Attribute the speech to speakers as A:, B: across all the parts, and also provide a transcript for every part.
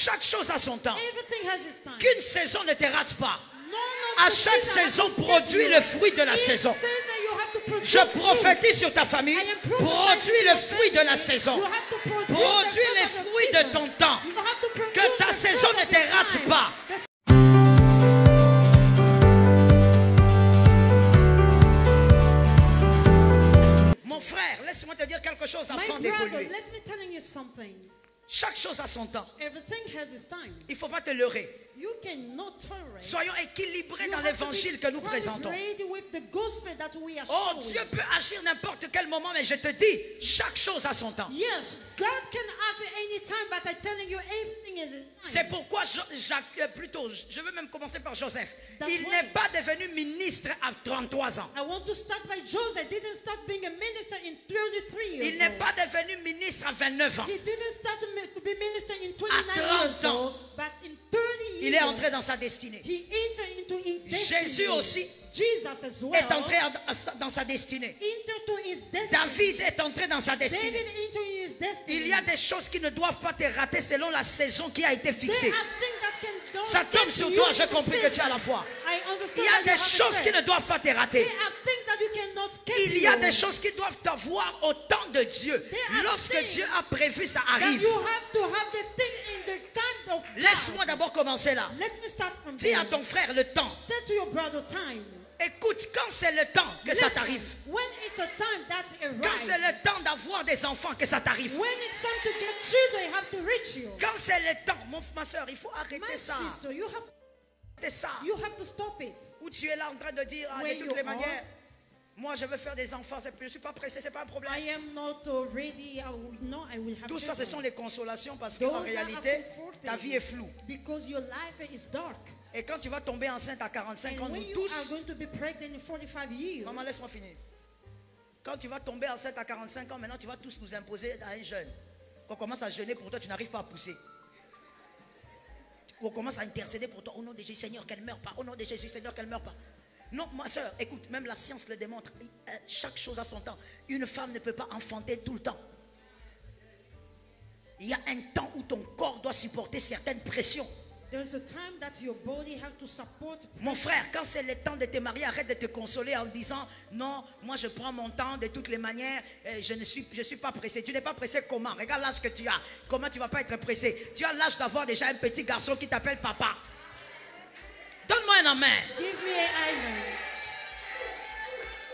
A: Chaque chose a son temps.
B: Everything has its time.
A: Qu'une saison ne te rate pas.
B: None
A: À
B: of the
A: chaque
B: season has
A: saison,
B: to
A: produis
B: step
A: le fruit de la
B: Each
A: saison.
B: season you have to produce
A: Je
B: fruit.
A: prophétise sur ta famille.
B: I am prophesying
A: Produis
B: to
A: le
B: your
A: fruit de la
B: family.
A: saison.
B: You have to produce
A: Produis
B: the fruit
A: les
B: of the
A: fruits de
B: season.
A: ton temps.
B: You have to produce
A: Que ta
B: the
A: saison
B: fruit
A: ne
B: of
A: te
B: your
A: rate
B: time.
A: pas. Mon frère, laisse-moi te dire quelque chose
B: My
A: avant
B: brother,
A: d'évoluer.
B: let me tell you something.
A: Chaque chose a son temps.
B: Everything has its time.
A: Il ne faut pas te leurrer.
B: You cannot tolerate.
A: Soyons équilibrés
B: You
A: dans
B: have to be
A: l'évangile que nous présentons.
B: calibrated with the gospel that we are
A: Oh,
B: showing.
A: Dieu peut agir n'importe quel moment, mais je te dis, chaque chose a son temps.
B: Yes, God can act at any time, but I'm telling you, everything is in time.
A: C'est pourquoi je veux même commencer par Joseph.
B: That's
A: Il
B: why-
A: n'est pas devenu ministre à 33 ans.
B: I want to start by Joseph. I didn't start being a minister in 33 years
A: Il n'est
B: old.
A: pas devenu ministre à 29 ans.
B: He didn't start to be minister in
A: 30
B: 29 years
A: ans.
B: old, but in 30 years,
A: Il est entré dans sa destinée.
B: he entered into his destiny.
A: Jésus aussi
B: Jesus as well
A: est entré dans sa destinée.
B: entered to his destiny.
A: David est entré dans sa
B: David
A: destinée.
B: entered his destiny.
A: Il y a des choses qui ne doivent pas te rater selon la saison qui a été fixée.
B: There are things that can don't
A: Ça tombe
B: get
A: sur
B: you
A: toi,
B: in
A: j'ai
B: the
A: compris que tu as
B: season.
A: la foi.
B: I understand
A: Il y a
B: that you
A: des
B: have a
A: choses qui
B: faith.
A: ne doivent pas te rater.
B: There are things that you cannot skip
A: Il y a
B: you.
A: des choses qui doivent t'avoir au temps de Dieu.
B: There are
A: Lorsque
B: things
A: Dieu a prévu, ça
B: that
A: arrive.
B: you have to have the thing in the time of God.
A: Laisse-moi d'abord commencer là.
B: Let me start from
A: Dis
B: there.
A: à ton frère le temps.
B: Tell to your brother time.
A: Écoute, quand c'est le temps que ça
B: Listen,
A: t'arrive.
B: when it's a time that
A: Quand c'est
B: arrives.
A: le temps d'avoir des enfants que ça t'arrive.
B: When it's time to get children, you have to reach you.
A: Quand c'est le temps, ma soeur, il faut
B: My
A: arrêter ça.
B: sister,
A: C'est ça.
B: you have to stop it.
A: Où tu es là en train de dire, ah,
B: Where
A: de toutes
B: you
A: les
B: are.
A: manières, moi je veux faire des enfants, je ne suis pas pressé, c'est pas un problème.
B: I am not ready. I will have
A: Tout ça, ce
B: children.
A: sont les consolations parce
B: Those
A: qu'en
B: are
A: réalité,
B: comforting
A: ta vie est floue.
B: because your life is dark.
A: Et quand tu vas tomber enceinte à 45 ans,
B: And when
A: nous
B: you are
A: tous,
B: going to be pregnant in 45 years,
A: maman laisse-moi finir. Quand tu vas tomber enceinte à 45 ans, maintenant tu vas tous nous imposer à un jeûne. Qu'on commence à jeûner pour toi, tu n'arrives pas à pousser. On commence à intercéder pour toi. Au nom de Jésus, Seigneur, qu'elle ne meure pas. Au nom de Jésus, Seigneur, qu'elle ne meure pas. Non, ma soeur, écoute, même la science le démontre. Chaque chose a son temps. Une femme ne peut pas enfanter tout le temps. Il y a un temps où ton corps doit supporter certaines pressions.
B: there's a time that your body have to support.
A: Mon frère, quand c'est le temps de te marier, arrête de te consoler en disant non, moi je prends mon temps de toutes les manières, je ne suis pas pressé. Tu n'es pas pressé comment? Regarde l'âge que tu as. Comment tu ne vas pas être pressé? Tu as l'âge d'avoir déjà un petit garçon qui t'appelle papa. Donne-moi un amen.
B: Give me an iron.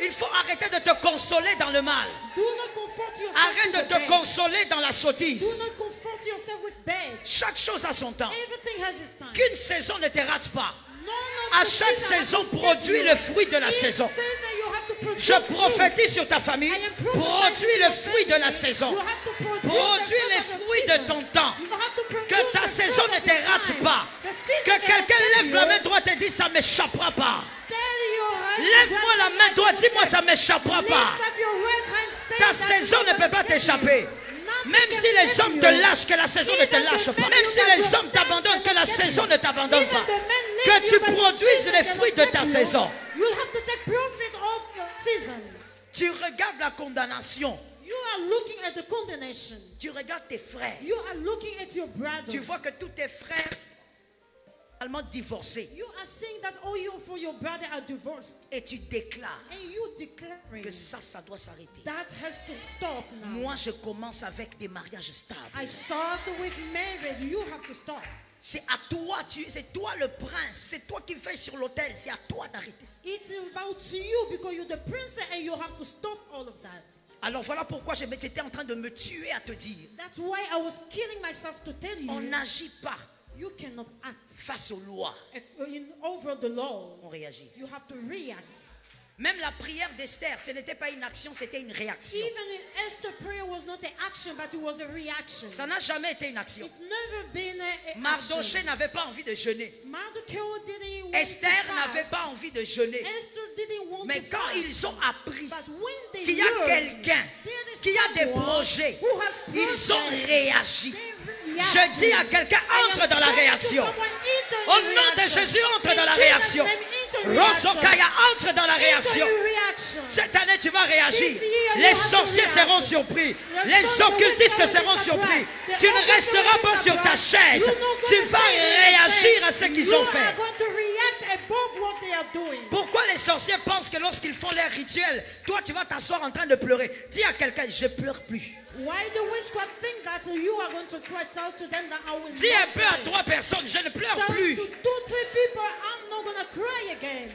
A: Il faut arrêter de te consoler dans le mal.
B: Do not comfort yourself
A: Arrête
B: to
A: de
B: the
A: te
B: bed.
A: consoler dans la
B: Do
A: sottise.
B: not comfort yourself with bed.
A: Chaque chose a son temps.
B: Everything has its time.
A: Qu'une saison ne te rate pas.
B: None of
A: À
B: the
A: chaque
B: season has
A: saison,
B: to step
A: produis
B: you.
A: le fruit de la
B: Each
A: saison.
B: season you have to produce
A: Je
B: fruit.
A: prophétise sur ta famille.
B: I am prophesying
A: Produis
B: to
A: le
B: your
A: fruit de la
B: family.
A: saison.
B: You have to produce
A: Produis
B: the fruit
A: les
B: of the
A: fruits de
B: season.
A: ton temps.
B: You have to produce
A: Que ta
B: the
A: saison
B: fruit
A: ne
B: of
A: te
B: your
A: rate
B: time.
A: pas.
B: The season
A: Que
B: cannot
A: quelqu'un
B: stop
A: lève la
B: you.
A: main droite et dit ça ne m'échappera pas.
B: Tell your right
A: Lève-moi la
B: hand
A: main droite,
B: that
A: dis-moi ça ne m'échappera
B: lift
A: pas.
B: up your right hand, say
A: Ta
B: that
A: saison
B: you
A: ne peut pas
B: will escape
A: t'échapper.
B: you. Nothing
A: Même
B: can
A: si les
B: escape
A: hommes
B: you.
A: te lâchent, que la saison ne te
B: Even
A: lâche
B: the
A: pas.
B: men
A: Même
B: you
A: si
B: that
A: les
B: you
A: hommes t'abandonnent, que la
B: escape
A: saison
B: you.
A: ne t'abandonne
B: Even
A: pas.
B: the men leave
A: Que tu
B: you, but the
A: produises
B: season
A: les
B: cannot
A: fruits de
B: stop
A: ta
B: you.
A: saison.
B: You have to take profit of your season.
A: Tu regardes la condamnation.
B: You are looking at the condemnation.
A: Tu regardes tes frères.
B: You are looking at your brothers.
A: Tu vois que tous tes frères sont allemand divorcés.
B: You are seeing that all you for your brother are divorced.
A: Et tu déclares
B: And you declaring
A: que ça doit s'arrêter.
B: that has to stop now.
A: Moi, je commence avec des mariages stables.
B: I start with marriage. You have to stop.
A: C'est à toi, c'est toi le prince. C'est toi qui fais sur l'autel. C'est à toi d'arrêter ça.
B: It's about you because you're the princess and you have to stop all of that.
A: Alors voilà pourquoi j'étais en train de me tuer à te dire.
B: That's why I was killing myself to tell you.
A: On n'agit pas
B: You cannot act
A: face aux lois.
B: over the law.
A: On réagit.
B: You have to react.
A: Même la prière d'Esther, ce n'était pas une action, c'était une réaction.
B: Even Esther's prayer was not an action, but it was a reaction.
A: Ça n'a jamais été une action.
B: It's never been a
A: Mardoché
B: action.
A: n'avait pas envie de jeûner.
B: Mardochée didn't want
A: Esther
B: to
A: n'avait
B: fast.
A: pas envie de jeûner.
B: Esther didn't want
A: Mais
B: to
A: quand
B: fast.
A: ils ont appris
B: But when they
A: qu'il y a
B: learned
A: quelqu'un
B: there is
A: qui a des
B: someone
A: projets,
B: who has
A: ils ont
B: projects,
A: réagi.
B: they
A: Je
B: reacted.
A: dis à quelqu'un, entre dans la réaction. Au nom de Jésus, entre dans la réaction. Rosokaya, entre dans la réaction.
B: reaction.
A: Cette année, tu vas réagir.
B: This year, you
A: Les
B: have to
A: sorciers
B: react.
A: seront surpris.
B: The
A: Les
B: some
A: occultistes
B: witches
A: seront
B: will be
A: surpris.
B: surprised.
A: Tu
B: The
A: ne resteras
B: occultists
A: pas
B: will
A: sur
B: be
A: ta
B: surprised.
A: chaise.
B: You're not
A: Tu
B: going to
A: vas
B: stay in the
A: réagir
B: same.
A: à ce qu'ils
B: You
A: ont
B: are
A: fait.
B: going to react above what they are doing.
A: Pourquoi les sorciers pensent que lorsqu'ils font leur rituel, toi tu vas t'asseoir en train de pleurer? Dis à quelqu'un, je pleure plus.
B: Why the witchcraft think that you are going to cry? Tell to them that I will
A: Dis
B: not
A: un peu à
B: cry.
A: 3 personnes, je ne pleure
B: Tell
A: plus.
B: to 2, 3 people, I'm not going to cry again.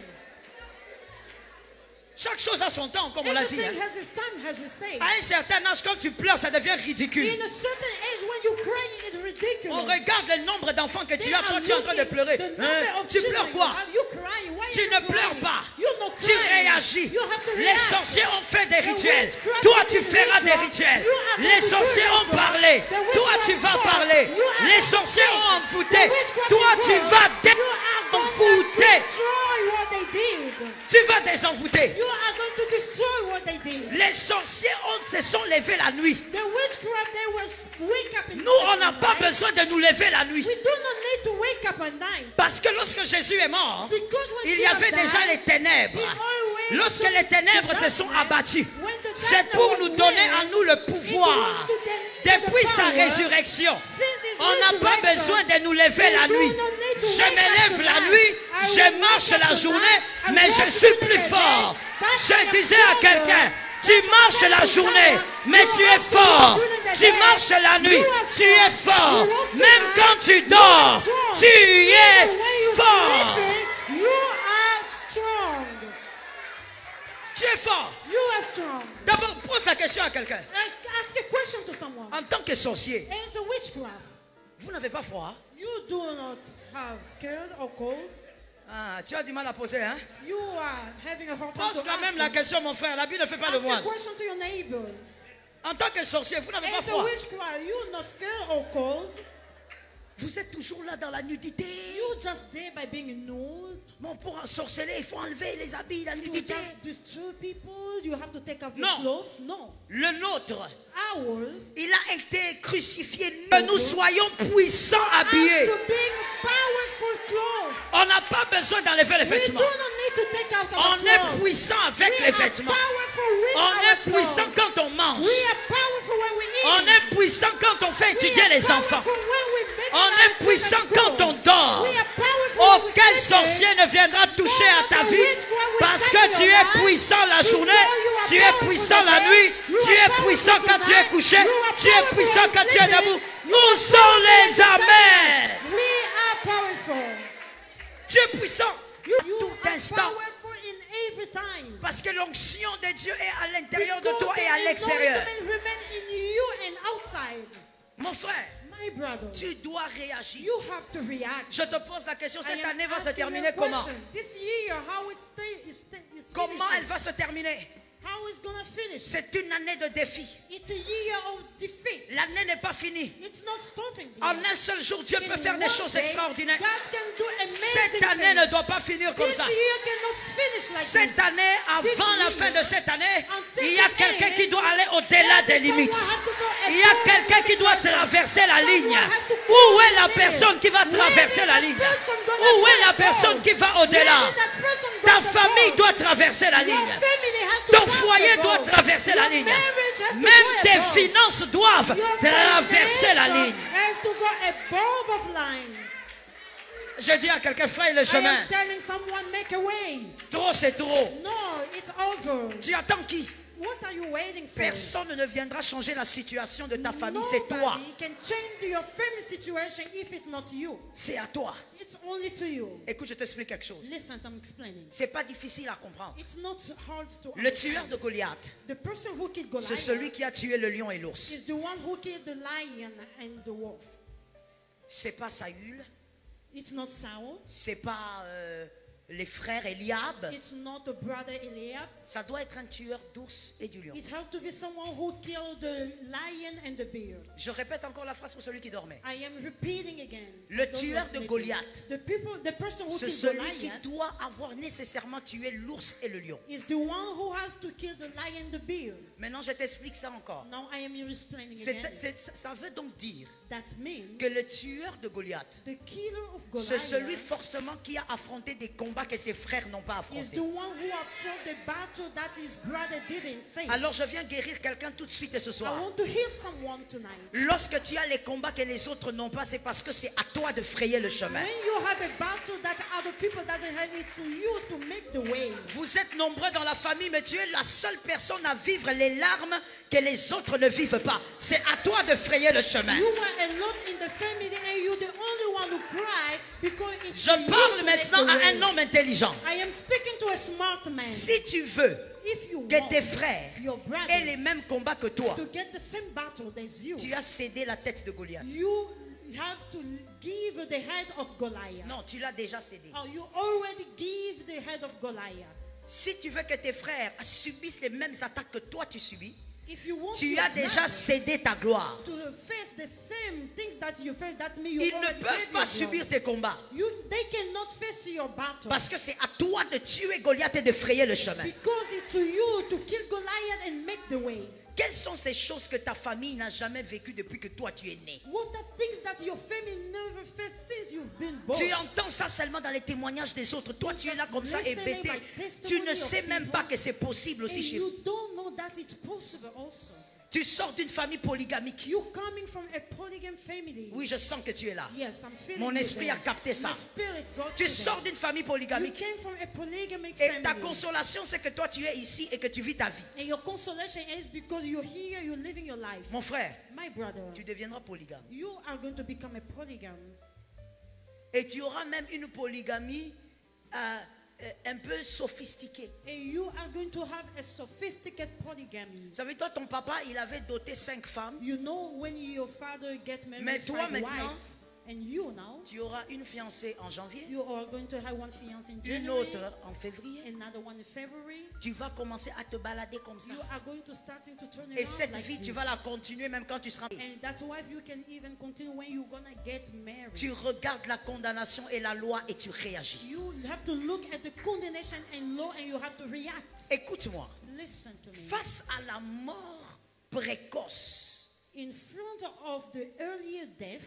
A: Chaque chose a son temps, comme on l'a dit.
B: Everything
A: Hein.
B: has its time, as we say.
A: À un certain âge, quand tu pleures, ça devient ridicule.
B: In a certain age, when you cry, it's ridiculous.
A: On regarde le nombre d'enfants que tu
B: They
A: as,
B: are
A: toi tu es en train de
B: looking
A: pleurer.
B: the number
A: Hein?
B: of
A: Tu
B: children
A: pleures
B: you
A: quoi?
B: have. You cry. Why
A: Tu
B: you
A: ne
B: crying?
A: pleures pas.
B: You're not
A: Tu
B: crying.
A: réagis.
B: You have to
A: Les
B: react.
A: sorciers ont fait des
B: The
A: rituels.
B: witchcraft
A: Toi,
B: is
A: tu feras des
B: ritual.
A: rituels.
B: You are
A: Les
B: going to
A: sorciers
B: do
A: ont
B: ritual.
A: parlé.
B: The
A: Toi,
B: witchcraft
A: tu vas
B: spoke.
A: parler.
B: You are
A: Les
B: going to
A: sorciers
B: speak.
A: ont envoûté.
B: The witchcraft
A: Toi,
B: is
A: tu
B: wrong.
A: vas
B: You are going to
A: désenvoûter.
B: destroy what they did.
A: Tu vas désenvoûter.
B: You are going to destroy what they did.
A: Les sorciers se sont levés la nuit.
B: The witchcraft, they was wake up in
A: Nous, on n'a pas besoin de nous lever la nuit.
B: We do not need to wake up at night.
A: Parce que lorsque Jésus est mort,
B: Because when
A: il y avait
B: Jesus
A: déjà
B: died,
A: les ténèbres.
B: he always
A: Lorsque
B: took
A: les ténèbres
B: the
A: se sont
B: darkness.
A: abattues,
B: When the
A: c'est
B: darkness
A: pour
B: was
A: nous donner
B: there,
A: à nous le
B: it
A: pouvoir.
B: was to the
A: Depuis sa
B: power.
A: résurrection,
B: Since his
A: on n'a pas
B: resurrection,
A: besoin de nous lever la
B: we do
A: nuit.
B: not need to
A: Je
B: wake
A: me
B: up
A: lève la
B: tonight.
A: nuit,
B: I
A: je
B: will
A: marche
B: wake up
A: la
B: tonight.
A: journée,
B: I
A: mais je
B: walk
A: suis
B: through
A: plus
B: the
A: fort.
B: day. That's
A: Je
B: why I'm
A: disais à
B: stronger.
A: quelqu'un, tu marches la journée, mais tu es fort. Tu marches la nuit, tu es fort. Même quand tu dors, tu es fort.
B: You are strong.
A: Tu es fort.
B: You are strong.
A: D'abord, pose la question à quelqu'un.
B: Ask a question to someone.
A: En tant que sorcier,
B: It's a witchcraft.
A: vous n'avez pas froid?
B: You do not have scared or cold.
A: Ah, tu as du mal à poser, hein?
B: You are having a hard time
A: Pose
B: to
A: quand même
B: ask
A: la
B: them.
A: question, mon frère. La Bible ne fait pas de
B: Ask a
A: voile.
B: question to your neighbor.
A: En tant que sorcier, vous n'avez pas
B: It's a
A: froid.
B: witchcraft. You're not scared or cold.
A: Vous êtes toujours là dans la nudité.
B: You just there by being nude.
A: Bon, pour un sorceller, il faut enlever les habits, la
B: You
A: nudité.
B: just destroy people. You have to take off
A: No.
B: your clothes. No.
A: Le nôtre,
B: Ours.
A: il a été crucifié. Que nous soyons puissants habillés.
B: After being powerful clothes.
A: On n'a pas besoin d'enlever les
B: We do
A: vêtements.
B: not need to take out our
A: On est
B: clothes.
A: puissant avec
B: We
A: les
B: are
A: vêtements.
B: powerful with
A: On
B: our
A: est puissant
B: clothes.
A: quand on mange.
B: We are powerful when we eat.
A: On est puissant quand on fait
B: We
A: étudier
B: are
A: les
B: powerful
A: enfants.
B: when we make
A: On
B: our
A: est
B: children
A: puissant
B: school.
A: quand on dort.
B: We are powerful when we
A: Aucun
B: sleep.
A: sorcier ne viendra toucher à ta vie parce que tu es puissant la journée, tu es puissant la nuit, tu es puissant quand tu es couché, tu es puissant quand tu es debout. Où sont les amens?
B: We are powerful.
A: Tu es puissant
B: You
A: tout
B: are
A: instant
B: powerful in every time.
A: parce que l'onction de Dieu est à l'intérieur de
B: Because
A: toi et
B: the
A: à l'extérieur.
B: anointing remain in you and outside.
A: Mon frère,
B: My brother,
A: tu dois réagir.
B: you have to react.
A: Je te pose la question,
B: I
A: cette
B: am
A: année va se
B: asking you a
A: terminer comment?
B: question. This year, how it is
A: Comment
B: finishing?
A: elle va se terminer?
B: How it's gonna finish?
A: C'est une année de défi.
B: It's a year of defeat.
A: L'année n'est pas finie.
B: It's not stopping. the
A: En
B: year.
A: un seul jour, Dieu peut
B: In
A: faire des
B: one
A: choses
B: day,
A: extraordinaires.
B: God can do amazing
A: Cette année
B: things.
A: ne doit pas finir comme
B: This
A: ça.
B: year cannot finish like
A: Cette
B: this.
A: année,
B: This
A: avant la
B: year,
A: fin de cette année,
B: until
A: il y a
B: the
A: quelqu'un
B: end,
A: qui doit aller au-delà des limites. Il y a quelqu'un qui doit traverser la ligne. Où est la personne qui va traverser la ligne? Où est la personne qui va au-delà? Ta famille doit traverser la ligne. Ton foyer doit traverser la ligne. Même tes finances doivent traverser la ligne. Je dis à quelqu'un, frère, le
B: I
A: chemin.
B: am telling someone, make a way.
A: Trop, c'est trop.
B: No, it's over.
A: Tu attends qui?
B: What are you waiting for?
A: Personne ne viendra changer la situation de ta famille. C'est toi.
B: Nobody can change your family situation if it's not you.
A: C'est à toi.
B: It's only to you.
A: Écoute, je t'explique quelque chose.
B: Listen, I'm explaining.
A: C'est pas difficile à comprendre.
B: It's not hard to
A: Le tueur de Goliath,
B: The person who killed
A: c'est
B: Goliath
A: celui qui a tué le lion et l'ours.
B: is the one who killed the lion and the wolf.
A: C'est pas Saül,
B: It's not Saul.
A: c'est pas les frères Eliab.
B: It's not the brother Eliab.
A: Ça doit être un tueur d'ours et du lion.
B: It has to be someone who killed the lion and the bear.
A: Je répète encore la phrase pour celui qui dormait.
B: I am repeating again.
A: Le
B: for those
A: tueur de
B: listening.
A: Goliath,
B: The person who
A: c'est
B: killed
A: celui qui
B: Goliath
A: doit avoir nécessairement tué l'ours et le lion.
B: is the one who has to kill the lion and the bear.
A: Maintenant, je t'explique ça encore.
B: Now I am explaining
A: C'est-
B: again.
A: ça veut donc dire
B: That means
A: que le tueur de Goliath,
B: the killer of
A: c'est celui
B: Goliath
A: forcément qui a affronté des combats que ses frères n'ont pas
B: is
A: affrontés.
B: the one who have fought the battle that his brother didn't face.
A: Alors je viens guérir quelqu'un tout de suite et ce
B: I
A: soir.
B: want to heal someone tonight.
A: Lorsque tu as les combats que les autres n'ont pas, c'est parce que c'est à toi de frayer le chemin.
B: When you have a battle that other people doesn't have, it to you to make the way.
A: Vous êtes nombreux dans la famille, mais tu es la seule personne à vivre les larmes que les autres ne vivent pas. C'est à toi de frayer le chemin.
B: You are alone in the family and you're the only one who cry because it's
A: Je
B: you
A: parle
B: to make
A: maintenant
B: the
A: à
B: way.
A: un homme intelligent.
B: I am speaking to a smart man.
A: Si tu veux
B: If you
A: que
B: want
A: tes frères
B: your brothers
A: aient les mêmes combats que toi,
B: to get the same battle as you,
A: tu as cédé la tête de Goliath.
B: you have to give the head of Goliath.
A: Non, tu l'as déjà cédé.
B: Oh, you already give the head of Goliath.
A: Si tu veux que tes frères subissent les mêmes attaques que toi tu subis,
B: If you want
A: tu
B: your
A: as déjà
B: brothers
A: cédé ta gloire.
B: to face the same things that you face, that means you
A: Ils ne
B: already
A: peuvent
B: gave
A: pas
B: your
A: subir
B: glory.
A: tes combats.
B: They cannot face your battle.
A: Parce que c'est à toi de tuer Goliath et de frayer le chemin.
B: Because it's to you to kill Goliath and make the way.
A: Quelles sont ces choses que ta famille n'a jamais vécues depuis que toi tu es né?
B: What are things that your family never faced since you've been born?
A: Tu entends ça seulement dans les témoignages des autres. Toi tu es là comme ça hébété. Tu ne sais même pas que c'est possible
B: And
A: aussi chez vous.
B: you don't know that it's possible also.
A: Tu sors d'une famille polygamique.
B: You're coming from a polygamy family.
A: Oui, je sens que tu es là.
B: Yes, I'm feeling
A: Mon
B: you
A: esprit
B: there.
A: a capté ça.
B: My spirit got
A: Tu
B: to
A: sors
B: them.
A: d'une famille
B: You
A: polygamique.
B: came from a polygamic
A: Et ta
B: family.
A: consolation, c'est que toi tu es ici et que tu vis ta vie.
B: And your consolation is because you're here, you're living your life.
A: Mon frère,
B: My brother,
A: tu deviendras polygame.
B: you are going to become a polygam.
A: Et tu auras même une polygamie un peu sophistiquée.
B: And you are going to have a sophisticated polygamy.
A: Vous savez, toi, ton papa, il avait doté 5 femmes.
B: You know when your father get married,
A: Mais toi,
B: 5
A: maintenant,
B: wives, and you now,
A: Tu auras une fiancée en janvier,
B: you are going to have one fiance in
A: une
B: January,
A: autre en février.
B: another one in February.
A: Tu vas commencer à te balader comme ça.
B: You are going to starting to turn
A: Et
B: around
A: cette
B: like
A: vie,
B: this.
A: tu vas la continuer même quand tu seras...
B: And that wife you can even continue when you're gonna get married.
A: Tu regardes la condamnation et la loi et tu réagis.
B: You have to look at the condemnation and law and you have to react.
A: Écoute-moi.
B: Listen to me.
A: Face à la mort précoce,
B: In front of the earlier death,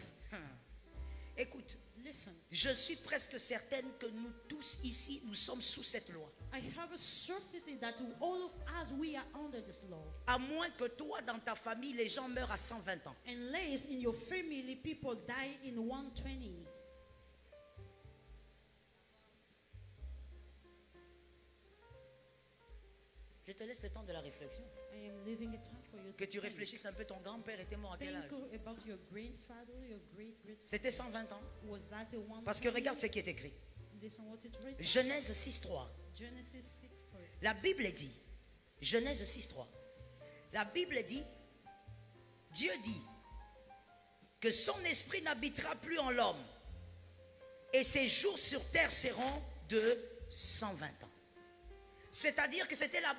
A: écoute,
B: listen.
A: je suis presque certaine que nous tous ici, nous sommes sous cette loi.
B: I have a certainty that all of us, we are under this law.
A: À moins que toi, dans ta famille, les gens meurent à 120 ans.
B: Unless in your family people die in 120.
A: Je te laisse le temps de la réflexion.
B: I am leaving a time for you
A: Que
B: to
A: tu
B: think.
A: réfléchisses un peu, ton grand-père était mort à quel âge?
B: Think about your grandfather, your great.
A: C'était 120 ans.
B: Was that a 120?
A: Parce que regarde ce qui est écrit.
B: Listen what it reads.
A: Genèse 6.3.
B: Genesis 6:3.
A: La Bible dit, Genèse 6.3. La Bible dit, Dieu dit que son esprit n'habitera plus en l'homme et ses jours sur terre seront de 120 ans. C'est-à-dire que c'était la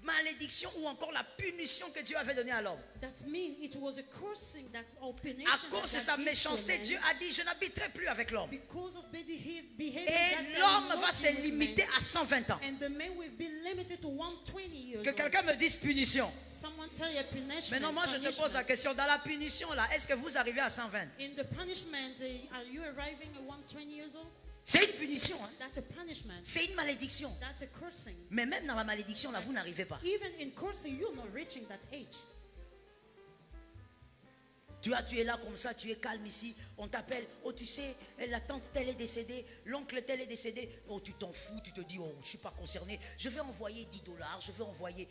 A: malédiction ou encore la punition que Dieu avait donnée à l'homme.
B: That means it was a cursing that or punishing
A: À cause de
B: that
A: sa
B: God
A: méchanceté,
B: gave to
A: Dieu
B: man.
A: a dit, je n'habiterai plus avec l'homme.
B: Because of bad behavior,
A: Et
B: that's
A: l'homme
B: not
A: va se
B: with man.
A: limiter à 120 ans.
B: And the man will be limited to 120 years
A: Que
B: old.
A: quelqu'un me dise punition.
B: Someone tell you a punishment.
A: Maintenant, moi, je te pose la question. Dans la punition, là, est-ce que vous arrivez à 120?
B: In the punishment, are you arriving at 120 years old?
A: C'est une punition. Hein?
B: That's a punishment.
A: C'est une malédiction.
B: That's a cursing.
A: Mais même dans la malédiction, là, vous n'arrivez pas.
B: Even in cursing, you're not reaching that age.
A: Tu es là comme ça, tu es calme ici. On t'appelle. Oh, tu sais, la tante telle est décédée. L'oncle tel est décédé. Oh, tu t'en fous. Tu te dis, oh, je ne suis pas concerné. Je vais envoyer $10. Je vais envoyer...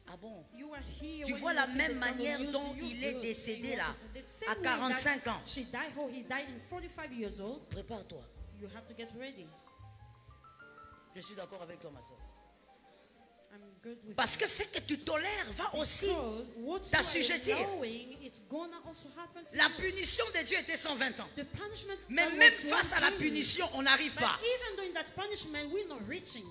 A: Ah bon?
B: You are here
A: Tu
B: when
A: vois
B: you
A: la
B: see
A: même
B: this kind of
A: manière
B: news,
A: dont
B: you
A: il est
B: good.
A: décédé
B: You
A: là,
B: want to say the same
A: à
B: way
A: 45
B: that
A: ans.
B: She died, oh, he died in 45 years old.
A: Prépare-toi.
B: You have to get ready.
A: Je suis d'accord avec toi, ma soeur.
B: I'm good with
A: Parce que ce que tu tolères va aussi
B: Because what you
A: t'assujettir.
B: are allowing, it's gonna also happen to
A: La
B: you.
A: punition de Dieu était 120 ans.
B: The punishment
A: Mais
B: that
A: même
B: was
A: face à la
B: 120.
A: punition, on n'arrive
B: But
A: pas.
B: even though in that punishment, we're not reaching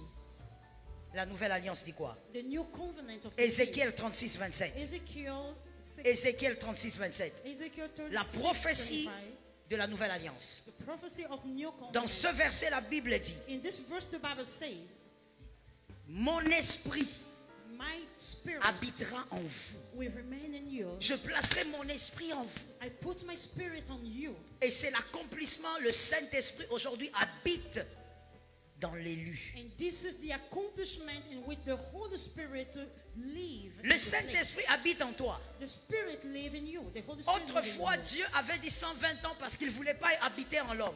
A: La nouvelle alliance dit quoi?
B: the new covenant of
A: Ézéchiel 36, 27.
B: Ezekiel 6,
A: Ézéchiel 36, 27.
B: Ezekiel 36,
A: La prophétie
B: 25,
A: de la nouvelle alliance.
B: the prophecy of new covenant.
A: Dans ce verset, la Bible dit,
B: In this verse, the Bible says,
A: mon esprit
B: my spirit
A: habitera en vous.
B: will remain in you.
A: Je placerai mon esprit en vous.
B: I put my spirit on you.
A: Et c'est l'accomplissement. Le Saint-Esprit aujourd'hui habite dans l'élu.
B: And this is the accomplishment in which the Holy Spirit live.
A: Le Saint-Esprit habite en toi.
B: The Spirit live in you. The Holy Spirit
A: Autrefois,
B: live in you.
A: Dieu avait dit 120 ans parce qu'il ne voulait pas habiter en l'homme.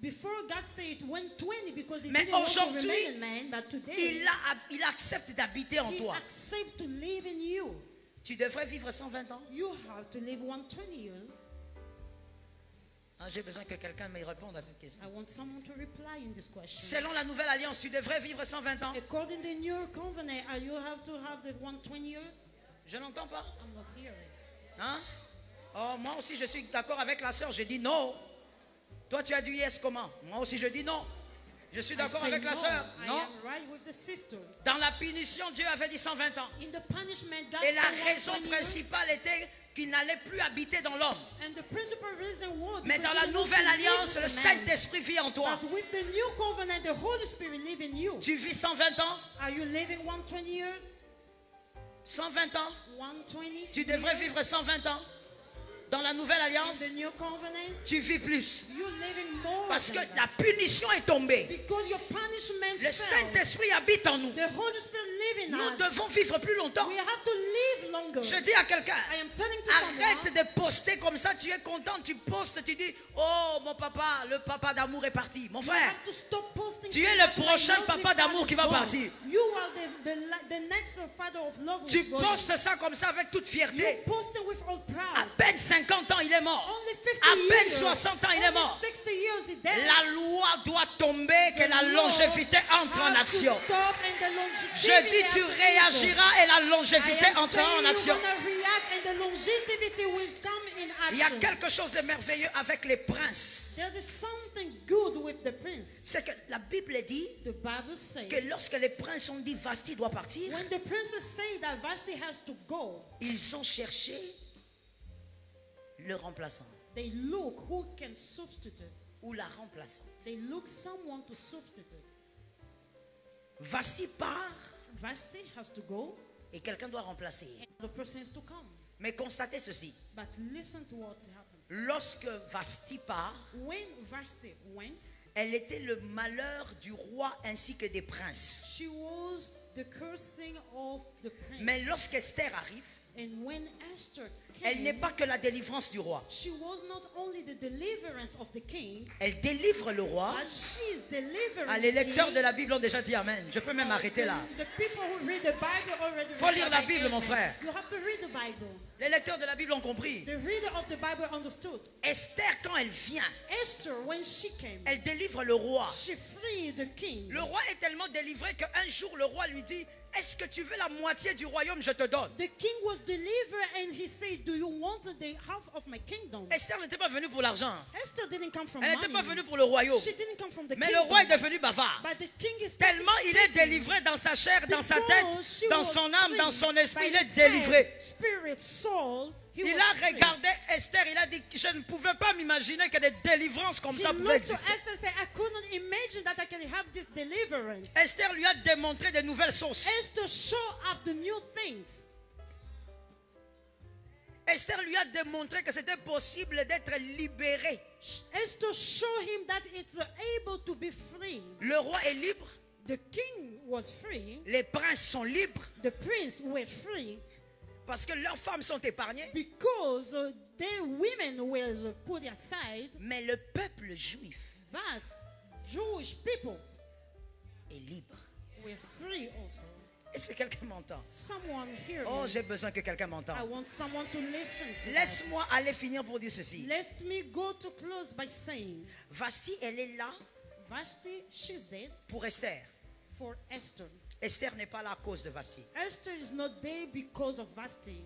B: Before God said 120 because he
A: Mais
B: didn't want to
A: aujourd'hui,
B: remain in man, but today
A: il accepte d'habiter en
B: he
A: toi.
B: accepts to live in you.
A: Tu devrais vivre 120 ans.
B: You have to live 120 years.
A: Ah, j'ai besoin que quelqu'un me réponde à cette question.
B: I want someone to reply in this question.
A: Selon la nouvelle alliance, tu devrais vivre 120 ans.
B: According to the new covenant, you have to have the 120 years?
A: Je n'entends pas.
B: I'm not hearing.
A: Hein? Oh, moi aussi, je suis d'accord avec la sœur. Je dis non. Toi, tu as dit yes comment? Moi aussi, je dis non. Je suis
B: I
A: d'accord
B: say
A: avec la
B: no.
A: sœur.
B: I
A: Non.
B: am right with the sister.
A: Dans la punition, Dieu avait dit 120 ans.
B: In the punishment, God
A: Et la
B: said
A: raison
B: 120 years.
A: principale était qu'il n'allait plus habiter dans l'homme.
B: And the principal reason was
A: Mais
B: because
A: dans
B: he
A: la
B: didn't want
A: nouvelle
B: to live
A: alliance,
B: in
A: le
B: the man.
A: Saint-Esprit vit en toi.
B: But with the new covenant, the Holy Spirit live in you.
A: Tu vis 120 ans?
B: Are you living 120 years?
A: 120 ans?
B: 120
A: Tu devrais
B: years?
A: vivre 120 ans. Dans la nouvelle
B: In
A: alliance,
B: the new covenant,
A: tu vis plus.
B: you're living more
A: Parce que
B: than that.
A: la punition est tombée.
B: Because your punishment
A: Le
B: fell.
A: Saint-Esprit habite en nous.
B: The Holy Spirit live in
A: Nous
B: us.
A: devons vivre plus longtemps.
B: We have to live longer.
A: Je dis à quelqu'un,
B: I am telling to
A: arrête
B: someone,
A: de poster comme ça, tu es content, tu postes, tu dis, oh mon papa, le papa d'amour est parti. Mon
B: you
A: frère,
B: have to stop posting
A: tu es
B: things
A: le
B: that my
A: prochain
B: lovely
A: papa d'amour
B: father
A: qui va
B: is gone.
A: partir.
B: You are the next father of love.
A: Tu
B: who is going.
A: postes ça comme ça avec toute
B: You
A: fierté.
B: post it with all
A: À
B: proud.
A: peine 50 ans, il est mort.
B: Only 50
A: À peine
B: years.
A: 60 ans, il est
B: Only
A: mort.
B: 60 years he dead.
A: La loi doit tomber, que la
B: The law
A: longévité entre en
B: has to
A: action.
B: stop and the longevity
A: Je dis,
B: has
A: tu
B: to enter.
A: réagiras et la
B: I
A: longévité
B: am
A: entrera en
B: saying
A: action.
B: you're gonna react and the longevity will come in
A: Il y a
B: action.
A: quelque chose de merveilleux avec les princes.
B: There is something good with the prince.
A: C'est que la Bible dit
B: The Bible says
A: que lorsque les princes ont dit Vasti doit partir,
B: when the princes say that Vashti has to go,
A: ils ont cherché le remplaçant
B: they look who can substitute.
A: ou la remplaçante.
B: They look someone to substitute.
A: Vasti part
B: Vashti has to go
A: et quelqu'un doit remplacer.
B: and the person has to come.
A: Mais constatez ceci.
B: But listen to what happened.
A: Lorsque Vasti part,
B: When Vashti went,
A: elle était le malheur du roi ainsi que des princes.
B: she was the cursing of the prince.
A: Mais lorsqu'Esther arrive,
B: And when Esther
A: elle n'est
B: came,
A: pas que la délivrance du roi.
B: she was not only the deliverance of the king,
A: Elle délivre le roi.
B: but she's delivering
A: Ah, les
B: the
A: lecteurs
B: king.
A: de la Bible ont déjà dit Amen. Je peux même arrêter là.
B: The people who read the Bible already
A: Faut
B: read
A: lire
B: the
A: la
B: Bible.
A: Bible, mon frère.
B: You have to read the Bible.
A: Les lecteurs de la Bible ont compris.
B: The reader of the Bible understood.
A: Esther, quand elle vient,
B: Esther, when she came,
A: elle délivre le roi.
B: she freed the king.
A: Le roi est tellement délivré qu'un jour, le roi lui dit, est-ce que tu veux la moitié du royaume, je te donne.
B: The king was delivered and he said, do you want the half of my kingdom?
A: Esther n'était pas venue pour l'argent.
B: Esther didn't come from
A: Elle n'était pas
B: money.
A: venue pour le royaume.
B: She didn't come from the
A: Mais
B: kingdom.
A: le roi est devenu bavard.
B: But the king is
A: Tellement il est délivré dans sa chair, dans sa tête, dans son âme, dans son esprit, il est délivré.
B: Spirit, soul, he
A: Il
B: was
A: a
B: free.
A: regardé Esther, il a dit, je ne pouvais pas m'imaginer que des délivrances comme
B: He
A: ça pouvaient
B: looked to
A: exister.
B: Esther and said, I couldn't imagine that I can have this deliverance.
A: Esther lui a démontré de nouvelles sources.
B: Esther showed up the new things.
A: Esther lui a démontré que c'était possible d'être libéré.
B: Esther showed him that it's able to be free.
A: Le roi est libre,
B: The king was free.
A: les princes sont libres
B: The prince were free
A: parce que leurs femmes sont épargnées.
B: because their women were put aside.
A: Mais le peuple juif
B: But Jewish people
A: est libre.
B: were free also.
A: Est-ce que quelqu'un m'entend?
B: Someone hear
A: Oh,
B: me.
A: j'ai besoin que quelqu'un
B: I
A: m'entende.
B: want someone to listen to that.
A: Laisse-moi aller finir pour dire ceci.
B: Let me go to close by saying,
A: Vasti, elle est là
B: Vashti, she's dead
A: pour Esther.
B: for Esther.
A: Esther n'est pas là à cause de Vasti.
B: Esther is not there because of Vashti.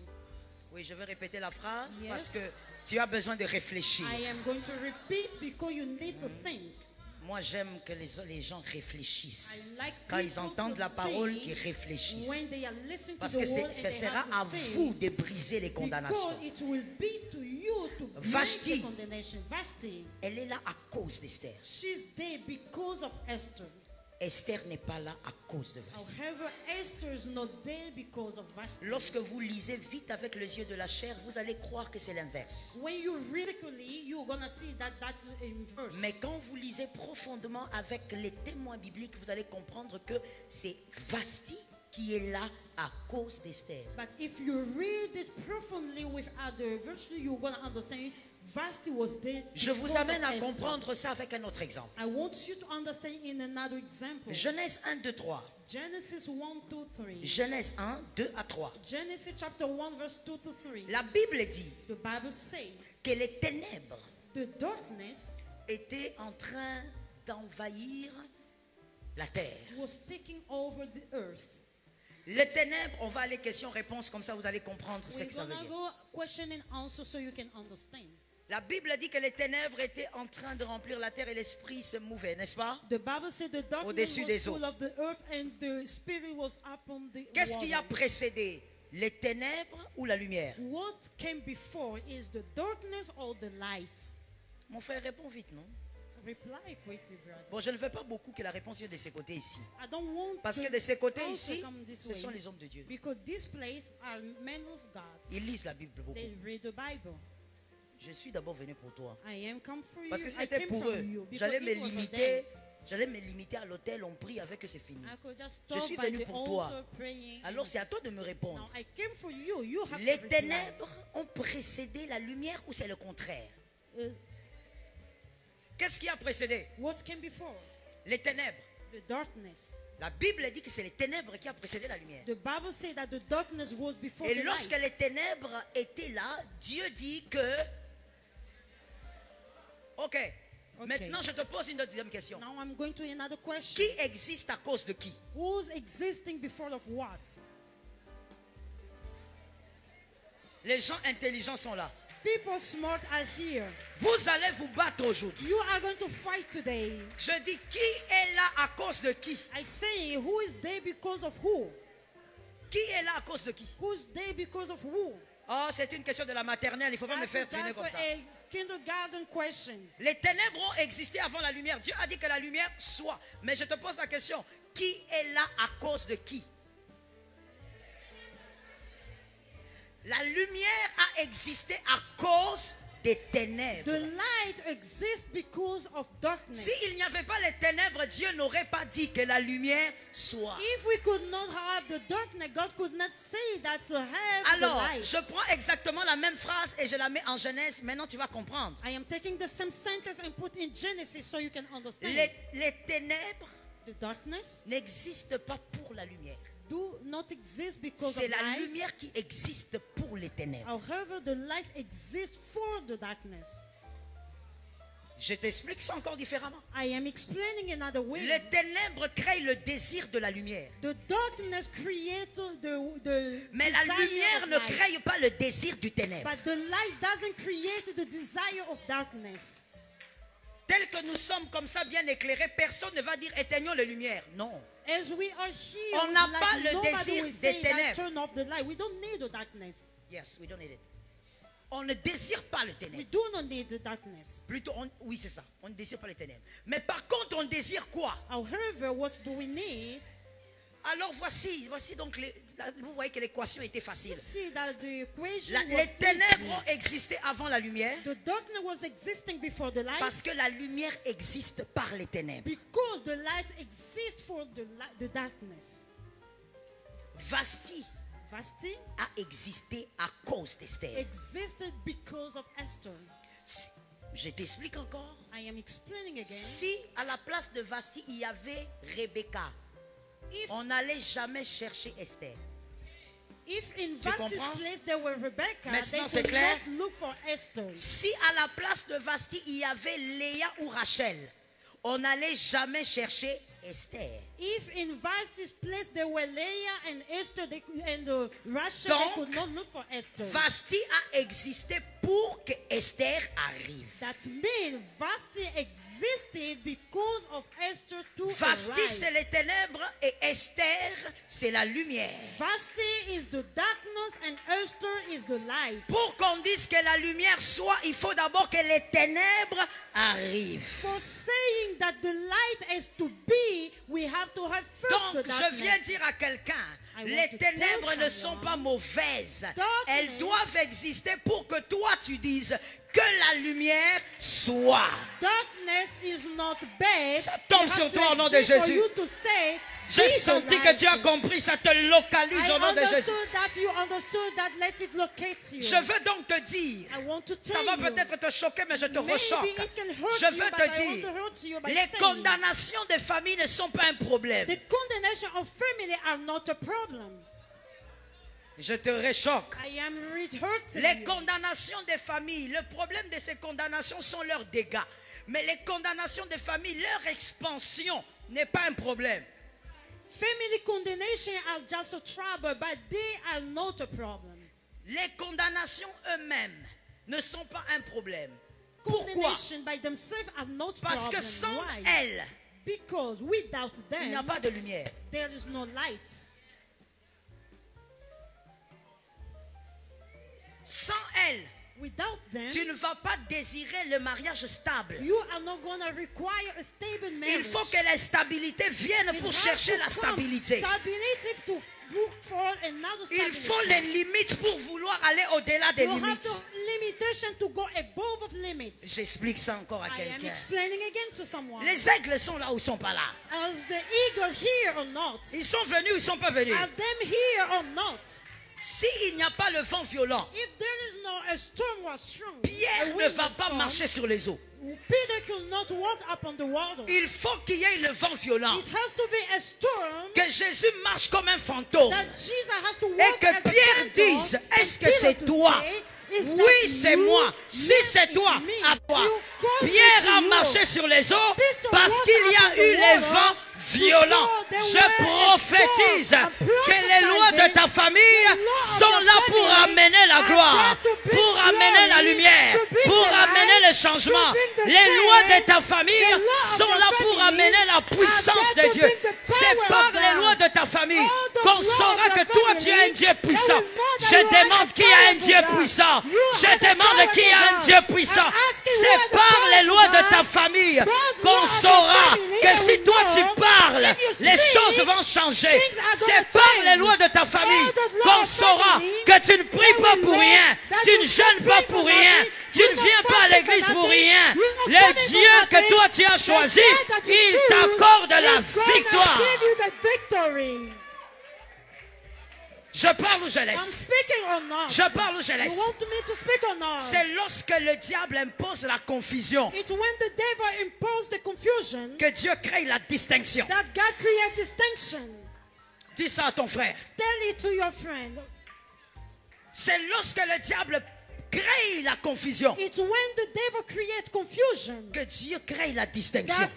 A: Oui, je vais répéter la phrase
B: Yes.
A: parce que tu as besoin de réfléchir.
B: I am going to repeat because you need to think.
A: Moi, j'aime que les gens réfléchissent.
B: I like
A: Quand ils
B: people
A: entendent
B: to
A: la parole,
B: think
A: qu'ils réfléchissent.
B: when they are listening to
A: Parce
B: the
A: que
B: word and
A: ce
B: they
A: sera
B: have
A: à
B: to think,
A: vous de briser les condamnations.
B: because it will be to you to
A: Vashti.
B: break the condemnation. Vashti,
A: Elle est là à cause d'Esther.
B: she's there because of Esther.
A: Esther n'est pas là à cause de Vasti.
B: However, Esther is not there because of Vashti.
A: Lorsque vous lisez vite avec les yeux de la chair, vous allez croire que c'est l'inverse.
B: When you read quickly, you're gonna see that that's in verse.
A: Mais quand vous lisez profondément avec les témoins bibliques, vous allez comprendre que c'est Vasti qui est là à cause d'Esther.
B: But if you read it profoundly with other verses, you're gonna understand Vashti was there.
A: Je vous
B: because
A: amène
B: of
A: à
B: Esther.
A: comprendre ça avec un autre exemple.
B: I want you to understand in another example.
A: Genèse 1, 2, 3.
B: Genesis 1, 2, 3.
A: Genèse 1, 2 à 3.
B: Genesis chapter 1, verse 2 to 3.
A: La Bible dit
B: The Bible says
A: que les ténèbres
B: the darkness
A: étaient en train d'envahir la terre.
B: was taking over the earth.
A: Les ténèbres, on va aller question-réponse, comme ça vous allez comprendre ce
B: We're
A: que ça veut
B: gonna
A: dire.
B: go question and answer so you can understand.
A: La Bible dit que les ténèbres étaient en train de remplir la terre et l'esprit se mouvait, n'est-ce pas?
B: The Bible said the darkness
A: Au-dessus
B: was
A: des
B: full
A: eaux.
B: of the earth and the spirit was upon the
A: Qu'est-ce qui a
B: water.
A: précédé? Les ténèbres ou la lumière?
B: What came before is the darkness or the light?
A: Mon frère répond vite, non?
B: Reply quickly, brother.
A: Bon, je ne veux pas beaucoup que la réponse vienne de ces côtés ici.
B: I don't want
A: Parce que
B: to
A: de ces côtés
B: answer
A: ici,
B: come this
A: ce
B: way,
A: sont les hommes de Dieu.
B: because this place are men of God.
A: Ils lisent la Bible beaucoup.
B: They read the Bible.
A: Je suis d'abord venu pour toi.
B: I am come for you.
A: Parce que
B: I
A: c'était
B: came
A: pour
B: from
A: eux.
B: you because
A: J'allais me
B: it was for them.
A: limiter. J'allais me limiter à l'hôtel, on prie avec eux, c'est fini.
B: I could just
A: Je
B: stop
A: suis
B: by
A: venu
B: the
A: pour toi.
B: altar praying.
A: Alors c'est à toi de me
B: Now
A: répondre.
B: I came for you. You have
A: Les
B: to reply.
A: ténèbres ont précédé la lumière ou c'est le contraire?
B: Uh,
A: Qu'est-ce qui a précédé?
B: what came before?
A: Les ténèbres.
B: The darkness.
A: La Bible dit que c'est les ténèbres qui a précédé la lumière.
B: The Bible says that the darkness was before
A: Et
B: the
A: lorsque
B: light.
A: les ténèbres étaient là, Dieu dit que... Ok. Maintenant, je te pose une deuxième question.
B: Now I'm going to another question.
A: Qui existe à cause de qui?
B: Who's existing before of what?
A: Les gens intelligents sont là.
B: People smart are here.
A: Vous allez vous battre aujourd'hui.
B: You are going to fight today.
A: Je dis, qui est là à cause de qui?
B: I say, who is there because of who?
A: Qui est là à cause de qui?
B: Who's there because of who?
A: Oh, c'est une question de la maternelle, il ne faut pas me
B: That's
A: faire traîner
B: just
A: comme ça.
B: a kindergarten question.
A: Les ténèbres ont existé avant la lumière. Dieu a dit que la lumière soit. Mais je te pose la question, qui est là à cause de qui? La lumière a existé à cause des ténèbres.
B: The light exists because of darkness.
A: S'il n'y avait pas les ténèbres, Dieu n'aurait pas dit que la lumière soit.
B: If we could not have the darkness, God could not say that to have
A: Alors,
B: the light.
A: je prends exactement la même phrase et je la mets en Genèse. Maintenant, tu vas comprendre.
B: I am taking the same sentence and put in Genesis so you can understand.
A: Les ténèbres
B: The darkness
A: n'existent pas pour la lumière.
B: do not exist because
A: C'est
B: of
A: la
B: light.
A: lumière qui existe pour les ténèbres.
B: However, the light exists for the darkness.
A: Je t'explique ça encore différemment.
B: I am explaining another way.
A: Les ténèbres créent le désir de la lumière.
B: The darkness creates the
A: Mais la
B: desire
A: lumière
B: of
A: ne
B: light.
A: crée pas le désir du ténèbre.
B: But the light doesn't create the desire of darkness.
A: Tel que nous sommes comme ça bien éclairés, personne ne va dire éteignons les lumières. Non.
B: As we are here,
A: On
B: with
A: n'a
B: light,
A: pas le
B: nobody
A: désir
B: will
A: des
B: say that
A: ténèbres.
B: turn off the light. We don't need the darkness.
A: Yes, we don't need it. On ne désire pas le
B: We
A: ténèbre.
B: do not need the darkness.
A: Plutôt, oui, c'est ça. On ne désire pas les ténèbres. Mais par contre, on désire quoi?
B: However, what do we need?
A: Alors voici donc, vous voyez que l'équation était facile.
B: You see that the equation was
A: Les ténèbres
B: easy.
A: ont existé avant la lumière
B: The darkness was existing before the light
A: parce que la lumière existe par les ténèbres.
B: because the light exists for the darkness.
A: Vasti
B: Vashti
A: a existé à cause d'Esther.
B: existed because of Esther.
A: Je t'explique encore.
B: I am explaining again.
A: Si à la place de Vasti, il y avait Rebecca,
B: If,
A: on n'allait jamais chercher Esther.
B: if in
A: Tu
B: Vashti's
A: comprends?
B: place there were Rebecca,
A: Maintenant,
B: they
A: c'est
B: could
A: clair?
B: not look for Esther.
A: Si à la place de Vasti, il y avait Léa ou Rachel, on n'allait jamais chercher Esther.
B: If in Vashti's place there were Leah and Esther Rachel,
A: Donc,
B: they could not look for Esther.
A: Vasti a existé pour que Esther arrive.
B: That means Vashti existed because of Esther to
A: Vasti,
B: arrive.
A: c'est les ténèbres et Esther, c'est la lumière.
B: Vashti is the darkness and Esther is the light.
A: Pour qu'on dise que la lumière soit, il faut d'abord que les ténèbres arrivent.
B: For saying that the light has to be, we have to have first
A: Donc,
B: the
A: je
B: darkness.
A: viens dire à quelqu'un,
B: I want
A: les
B: to
A: ténèbres
B: tell
A: ne sont
B: someone,
A: pas mauvaises.
B: darkness
A: Elles doivent exister pour que toi, tu dises que la lumière soit.
B: Darkness is not bad.
A: Ça tombe
B: It has
A: sur
B: to
A: toi au nom de
B: exist for
A: Jésus.
B: you to say,
A: J'ai
B: "Be the
A: senti que
B: light."
A: tu as compris, ça te localise
B: I
A: au nom de Jésus.
B: understood that you understood that. Let it locate you.
A: Je veux donc te dire,
B: I want to
A: ça
B: tell
A: va
B: you.
A: peut-être te choquer, mais je te
B: Maybe
A: rechoque.
B: it can hurt
A: Je
B: you,
A: veux
B: but
A: te
B: I want to
A: dire,
B: hurt you by
A: les
B: saying,
A: condamnations des familles ne sont pas un problème.
B: the condemnation of family are not a problem.
A: Je te réchoque.
B: I am hurting
A: Les
B: you.
A: condamnations des familles, le problème de ces condamnations sont leurs dégâts. Mais les condamnations des familles, leur expansion n'est pas un problème.
B: Family condemnation are just a trouble, but they are not a problem.
A: Les condamnations eux-mêmes ne sont pas un problème. Pourquoi?
B: Condemnation by themselves are not
A: Parce que
B: problem.
A: sans
B: Why?
A: elles,
B: Because without
A: il n'y a
B: them,
A: pas de lumière.
B: there is no light.
A: Sans elles,
B: Without them,
A: tu ne vas pas désirer le mariage stable.
B: you are not going to require a stable marriage.
A: Il faut que la stabilité vienne
B: It
A: pour
B: has
A: chercher
B: to
A: la
B: come.
A: stabilité.
B: Stability to look for another
A: Il
B: stability.
A: faut les limites pour vouloir aller au-delà des
B: You have
A: limites.
B: the limitation to go above of limits.
A: J'explique ça encore à
B: I am
A: quelqu'un.
B: explaining again to someone.
A: Les aigles sont là ou ils sont pas là?
B: As the eagle here or not?
A: Ils sont venus ou ils sont pas venus?
B: Are them here or not?
A: S'il n'y a pas le vent violent,
B: If there is no a storm was strong,
A: Pierre
B: a
A: ne
B: wind
A: va
B: was
A: pas
B: strong,
A: marcher sur les eaux.
B: Peter could not walk upon the water.
A: Il faut qu'il y ait le vent violent.
B: It has to be a storm
A: Que Jésus marche comme un fantôme.
B: that Jesus has to
A: Et
B: walk
A: que
B: as a
A: Pierre
B: phantom,
A: dise,
B: and
A: est-ce que
B: Peter
A: c'est
B: to
A: toi?
B: say, "Is that
A: Oui, c'est
B: you?
A: moi. Si
B: Yes,
A: c'est
B: it's
A: toi,
B: me."
A: à toi.
B: You call me
A: Pierre
B: to
A: a
B: you.
A: marché sur les eaux
B: Peter
A: parce
B: walked
A: qu'il y a
B: upon the
A: eu les
B: water
A: vents violents.
B: because
A: Je
B: there were a
A: prophétise
B: storm. I'm
A: que les lois de ta famille
B: the law of
A: sont
B: your
A: là pour
B: family
A: amener la
B: are
A: gloire,
B: there to bring
A: pour amener la
B: glory,
A: lumière,
B: to bring
A: pour
B: the
A: amener
B: light,
A: le changement.
B: to bring the
A: Les lois de
B: change.
A: ta famille
B: The law of
A: sont
B: your
A: là pour
B: family
A: amener la puissance
B: are there
A: de
B: to
A: Dieu.
B: bring the
A: C'est
B: power
A: par
B: of
A: les
B: God.
A: lois de ta famille
B: All the
A: qu'on
B: law of
A: saura
B: your
A: que toi tu es un
B: family,
A: Dieu puissant.
B: they will know that
A: Je
B: you are
A: demande
B: a
A: qui a un
B: powerful
A: Dieu
B: God.
A: puissant.
B: You
A: Je
B: are the
A: demande qui a un
B: powerful
A: Dieu
B: God.
A: puissant.
B: I'm asking who
A: C'est
B: are the
A: par les lois de
B: powerful
A: ta
B: God.
A: famille
B: Those
A: qu'on
B: laws of
A: saura
B: your family,
A: que
B: they
A: si
B: will
A: toi
B: know
A: tu parles,
B: if you
A: les
B: speak,
A: choses vont changer.
B: things are gonna
A: C'est par les
B: change.
A: lois de ta famille
B: All the laws
A: qu'on
B: of
A: saura
B: family,
A: que tu ne pries
B: they
A: pas
B: will
A: pour
B: know
A: rien,
B: that
A: tu
B: you
A: ne
B: don't
A: jeûnes
B: pray
A: pas
B: for
A: pour rien,
B: nothing,
A: tu
B: you
A: ne
B: don't
A: viens pas à
B: fast for
A: l'église pour
B: nothing,
A: rien.
B: you don't
A: Le
B: come in for
A: Dieu que
B: nothing.
A: toi tu as
B: The
A: choisi,
B: God that you
A: il
B: choose
A: t'accorde la
B: is gonna
A: victoire.
B: give you the victory.
A: Je parle ou je
B: I'm
A: laisse?
B: speaking or not?
A: Je parle ou je
B: You
A: laisse?
B: want me to speak or not?
A: C'est lorsque le diable impose la confusion
B: It's when the devil imposed the confusion
A: que Dieu crée la distinction.
B: that God created distinction.
A: Dis ça à ton frère.
B: Tell it to your friend.
A: C'est lorsque le diable crée la confusion
B: It's when the devil creates confusion
A: que Dieu crée la distinction.
B: that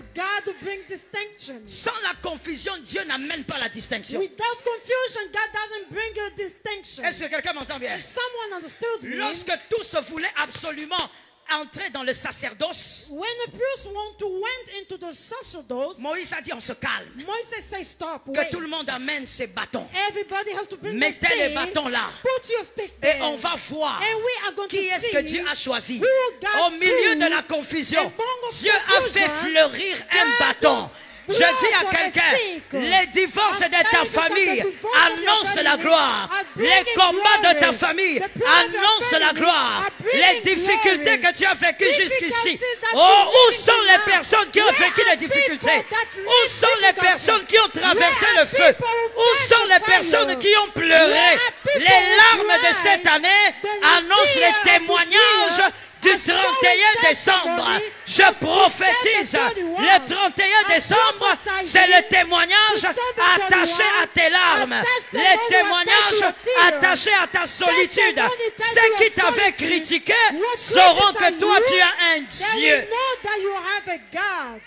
B: God brings distinction.
A: Sans la confusion, Dieu n'amène pas la distinction.
B: Without confusion, God doesn't bring a distinction.
A: Est-ce que quelqu'un m'entend bien?
B: Someone understood me.
A: Lorsque tous voulaient absolument entrer dans le sacerdoce,
B: When a person went into the sacerdoce,
A: Moïse a dit on se calme.
B: Moises said, "Stop,
A: Que
B: wait.
A: tout le monde amène ses bâtons.
B: Everybody has to bring the
A: Mettez les
B: stick.
A: bâtons là.
B: Put your stick
A: Et
B: there.
A: on va voir
B: And we are going
A: qui
B: to
A: est-ce
B: see
A: que Dieu a choisi.
B: who God
A: Au milieu de
B: chose.
A: la confusion,
B: Among
A: Dieu a fait
B: confusion,
A: fleurir un
B: God
A: bâton. Je dis à
B: brought a
A: quelqu'un,
B: stick.
A: les divorces de ta famille annoncent la gloire. Les
B: bringing
A: combats de ta
B: glory.
A: famille
B: The prayer of your
A: annoncent la
B: family
A: gloire.
B: are bringing
A: Les difficultés
B: glory.
A: que tu as vécues jusqu'ici.
B: Difficulties that
A: Oh,
B: you're
A: où
B: living
A: sont les
B: now?
A: personnes qui ont
B: Where
A: vécu
B: are
A: les difficultés?
B: people that
A: Où
B: live
A: sont les
B: difficulties?
A: personnes qui ont traversé
B: Where
A: le
B: are
A: feu?
B: people who
A: Où
B: fight
A: sont
B: the
A: les
B: fire?
A: personnes qui ont pleuré?
B: Where are people
A: Les
B: who
A: larmes de
B: cry?
A: cette année
B: The
A: annoncent
B: tears
A: les
B: of
A: témoignages
B: this year
A: du
B: are showing
A: 31 décembre.
B: testimony
A: Je
B: of
A: prophétise,
B: December 31.
A: le 31 décembre,
B: prophesy
A: c'est le témoignage
B: December
A: attaché
B: 31,
A: à tes larmes,
B: a testimony
A: les témoignages
B: attached to your tears.
A: attachés à ta solitude.
B: Testimony attached
A: Ceux
B: to
A: qui
B: your
A: t'avaient
B: solitude.
A: critiqué
B: What
A: sauront que
B: criticize
A: toi
B: you,
A: tu as un
B: Then we
A: Dieu.
B: know that you have a God.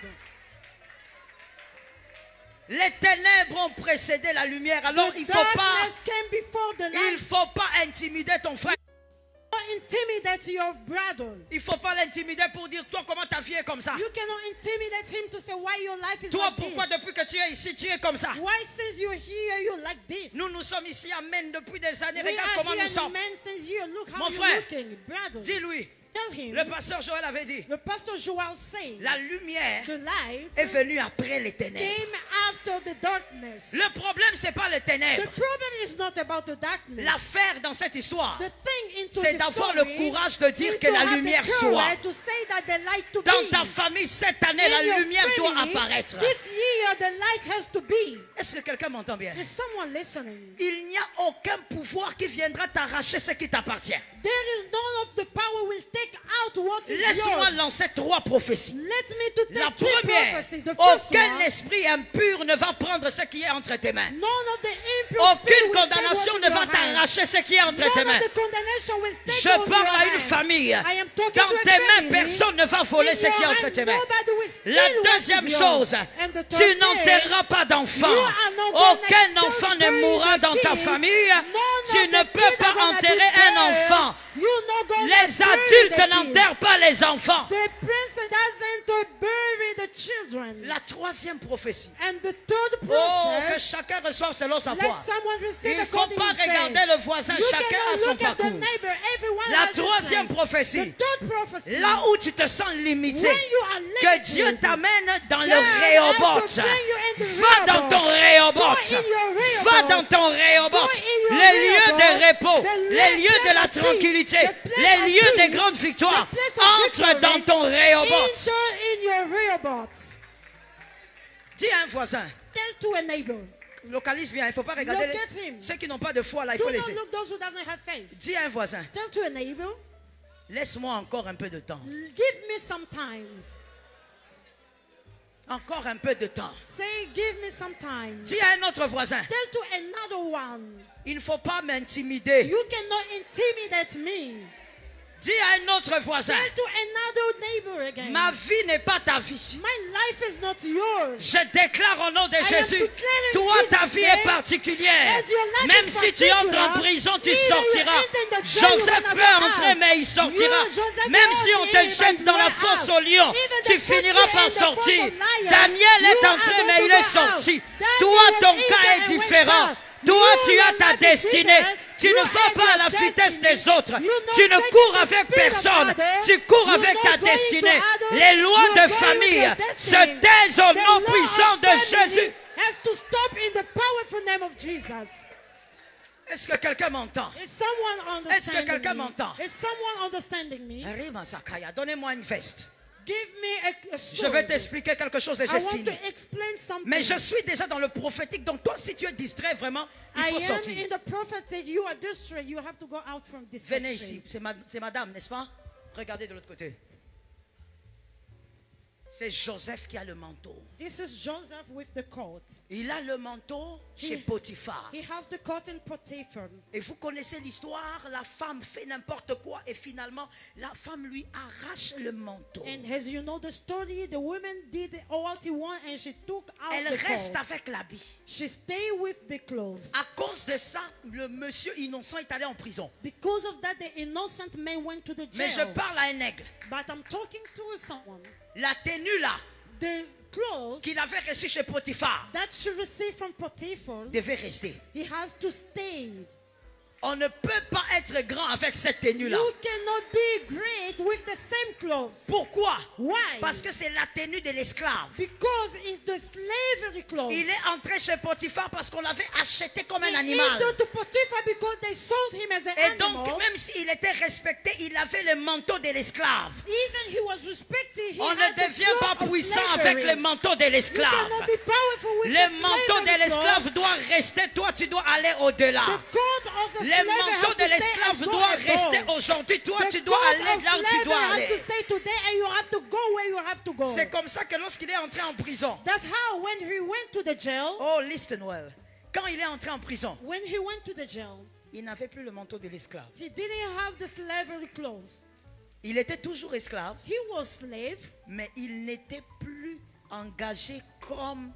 A: Les ténèbres ont précédé la lumière, alors
B: The
A: il faut pas,
B: darkness came before the light.
A: il faut pas intimider ton frère.
B: Don't intimidate your brother.
A: Il faut pas l'intimider pour dire toi comment ta vie est comme ça.
B: You cannot intimidate him to say why your life is
A: Toi
B: like
A: pourquoi
B: this.
A: depuis que tu es ici tu es comme ça.
B: Why since you're here you're like this?
A: Nous sommes ici à Maine depuis des années.
B: We
A: Regarde
B: are
A: comment
B: here
A: nous
B: in
A: sommes.
B: men since you look how
A: Mon
B: you're
A: frère,
B: looking, brother.
A: Dis-lui,
B: Tell him.
A: Le pasteur Joël avait dit,
B: The pastor Joel said,
A: la lumière
B: the light
A: est venue après les ténèbres.
B: came after the darkness.
A: Le problème, c'est pas les
B: The
A: ténèbres.
B: problem is not about the darkness.
A: L'affaire dans cette histoire,
B: The thing into
A: c'est
B: the
A: d'avoir
B: story
A: le courage de dire
B: is
A: que
B: to
A: la
B: have the
A: lumière
B: courage
A: soit.
B: to say that the light to
A: Dans
B: be.
A: ta famille, cette année,
B: In
A: la
B: your
A: lumière doit
B: family,
A: apparaître.
B: This year the light has to be.
A: Est-ce que quelqu'un m'entend bien?
B: Is someone listening?
A: Il n'y a aucun pouvoir qui viendra t'arracher ce qui t'appartient.
B: There is none of the power will take out what is
A: Laisse-moi
B: yours.
A: lancer 3 prophéties.
B: Let me to
A: La
B: take three
A: première,
B: prophecies. The first
A: aucun
B: one,
A: esprit impur ne va prendre ce qui est entre tes mains.
B: none of the impure spirit
A: Aucune
B: will take
A: condamnation
B: what
A: ne
B: is
A: va
B: your hand.
A: t'arracher ce qui est entre tes
B: None
A: mains.
B: of the condemnation will take
A: Je
B: what is
A: parle
B: your
A: à une
B: hand.
A: famille.
B: I am talking
A: Dans
B: to a
A: tes mains,
B: family.
A: personne ne va voler
B: In
A: ce qui est
B: your
A: entre
B: hand,
A: tes mains.
B: nobody will steal
A: La
B: what
A: deuxième
B: is yours.
A: chose,
B: And the
A: tu
B: third
A: n'enterreras pas d'enfants.
B: You are not gonna
A: Aucun enfant ne
B: bury
A: mourra
B: the
A: dans ta
B: kids.
A: famille.
B: None
A: Tu
B: of
A: ne
B: the
A: peux
B: kids
A: pas
B: are gonna
A: enterrer
B: be
A: un
B: there.
A: enfant.
B: You're not gonna
A: Les
B: bury
A: adultes
B: the kids.
A: n'enterrent pas les enfants.
B: The prince doesn't bury the children.
A: La troisième prophétie.
B: And the third
A: Oh, que
B: process,
A: chacun reçoive selon sa
B: let
A: foi.
B: someone receive
A: Il ne faut
B: according
A: pas
B: to his faith.
A: regarder le voisin,
B: You
A: chacun a
B: cannot
A: son
B: look at the
A: parcours.
B: neighbor. Everyone
A: La
B: has his
A: troisième
B: plan.
A: prophétie,
B: The third prophecy,
A: là où tu te sens limité,
B: when you are
A: que
B: limited,
A: Dieu t'amène dans le
B: God has
A: Rehoboth.
B: to bring you in the
A: Va dans ton Rehoboth.
B: Go in your Rehoboth.
A: Va dans ton Rehoboth.
B: Go in your
A: Les lieux de
B: Rehoboth.
A: repos,
B: The
A: les lieux de la
B: place of peace.
A: tranquillité,
B: The place
A: les
B: of
A: lieux de
B: peace.
A: grandes victoires.
B: The place of
A: Entre
B: victory.
A: dans ton Rehoboth.
B: Enter in your Rehoboth.
A: Dis à un voisin,
B: Tell to a neighbor.
A: localise bien, il ne faut pas regarder
B: Look at him.
A: ceux qui n'ont pas de foi là, il
B: Do
A: faut
B: not
A: laisser.
B: look those who doesn't have faith.
A: Dis à un voisin,
B: Tell to a neighbor.
A: laisse-moi encore un peu de temps.
B: Give me some time.
A: Encore un peu de temps.
B: Say, give me some time.
A: Dis à un autre voisin,
B: Tell to another one.
A: il ne faut pas m'intimider.
B: You cannot intimidate me.
A: Dis à un autre voisin,
B: Tell to another neighbor again.
A: ma vie n'est pas ta vie.
B: My life is not yours.
A: Je déclare au nom de
B: am
A: Jésus,
B: declaring
A: toi
B: Jesus'
A: ta vie
B: name,
A: est particulière.
B: as your life
A: Même
B: is
A: si tu entres en
B: particular,
A: prison, tu
B: either you
A: sortiras.
B: enter in the jail,
A: Joseph
B: you will
A: peut
B: not
A: entrer,
B: out.
A: mais il sortira.
B: You, Joseph,
A: Même
B: will
A: si on
B: not
A: te
B: in,
A: jette
B: but
A: dans
B: you
A: la
B: are
A: fosse
B: out.
A: au lion,
B: Even
A: tu
B: they put
A: finiras
B: you
A: par
B: in the fourth
A: sortir.
B: of lion,
A: Daniel
B: you
A: est
B: are
A: entré,
B: going
A: mais
B: to
A: il
B: go
A: est
B: out.
A: sorti.
B: Daniel
A: Toi,
B: was
A: ton
B: in
A: cas
B: there
A: est
B: and went
A: différent.
B: out.
A: Toi,
B: You,
A: tu as
B: your
A: ta
B: life is
A: destinée.
B: different.
A: Tu
B: You
A: ne vas
B: have
A: pas à
B: your
A: la vitesse
B: destiny.
A: des autres.
B: You not
A: Tu ne
B: taking
A: cours
B: the
A: avec
B: speed of
A: personne.
B: others.
A: Tu cours
B: You
A: avec
B: not
A: ta
B: going to
A: destinée.
B: others.
A: Les lois
B: You
A: de
B: are going
A: famille
B: with your
A: se
B: destiny.
A: taisent au
B: The
A: nom
B: law
A: puissant
B: of
A: de
B: family
A: Jésus.
B: has to stop in the powerful name of Jesus.
A: Est-ce que quelqu'un m'entend?
B: Is someone understanding
A: quelqu'un
B: me?
A: m'entend?
B: Is someone understanding me?
A: Rima Sakaya, donnez-moi une veste.
B: Give me a
A: Je vais
B: sword.
A: t'expliquer quelque chose et
B: I
A: j'ai
B: want
A: fini.
B: to explain something.
A: Mais je suis déjà dans le prophétique, donc toi, si tu es distrait, vraiment, il
B: I
A: faut
B: am
A: sortir.
B: in the prophetic. You are distracted. You have to go out from this.
A: Venez ici, c'est madame, n'est-ce pas? Regardez de l'autre côté. C'est Joseph qui a le manteau.
B: This is Joseph with the coat.
A: Il a le manteau chez Potiphar.
B: He has the coat in Potiphar.
A: Et vous connaissez l'histoire, la femme fait n'importe quoi et finalement, la femme lui arrache le manteau.
B: And as you know the story, the woman did all she wanted and she took out
A: Elle
B: the
A: reste
B: coat.
A: avec l'habit.
B: She stayed with the clothes.
A: À cause de ça, le monsieur innocent est allé en prison.
B: Because of that, the innocent man went to the jail.
A: Mais je parle à un aigle.
B: But I'm talking to someone.
A: La tenue là,
B: The clothes
A: qu'il avait reçue chez Potiphar,
B: that she received from Potiphar,
A: devait rester.
B: he has to stay.
A: On ne peut pas être grand avec cette tenue-là.
B: You cannot be great with the same clothes.
A: Pourquoi?
B: Why?
A: Parce que c'est la tenue de l'esclave.
B: Because it's the slavery clothes.
A: Il est entré chez Potiphar parce qu'on l'avait acheté comme un
B: He
A: animal.
B: entered to Potiphar because they sold him as an
A: Et
B: animal.
A: donc, même s'il était respecté, il avait le manteau de l'esclave.
B: Even he was respected. He
A: On
B: had
A: ne
B: the
A: devient pas
B: cloth of
A: puissant
B: slavery.
A: avec le manteau de
B: You
A: l'esclave.
B: cannot be powerful with
A: Le
B: the
A: manteau de
B: slavery
A: l'esclave
B: cloth.
A: doit rester. Toi, tu dois aller au-delà.
B: The coat of a
A: Le
B: slave
A: manteau
B: has
A: de
B: to stay
A: l'esclave
B: and go
A: doit
B: above.
A: rester aujourd'hui. Toi,
B: The
A: tu dois
B: coat
A: aller
B: of
A: là où tu
B: slavery
A: dois
B: has to
A: aller.
B: stay today and you have to go where you have to go.
A: C'est comme ça que lorsqu'il est entré en prison.
B: That's how when he went to the jail,
A: Oh, listen well. Quand il est entré en prison,
B: when he went to the jail,
A: il n'avait plus le manteau de l'esclave.
B: he didn't have the slavery clothes.
A: Il était toujours esclave,
B: He was slave,
A: mais il n'était plus engagé comme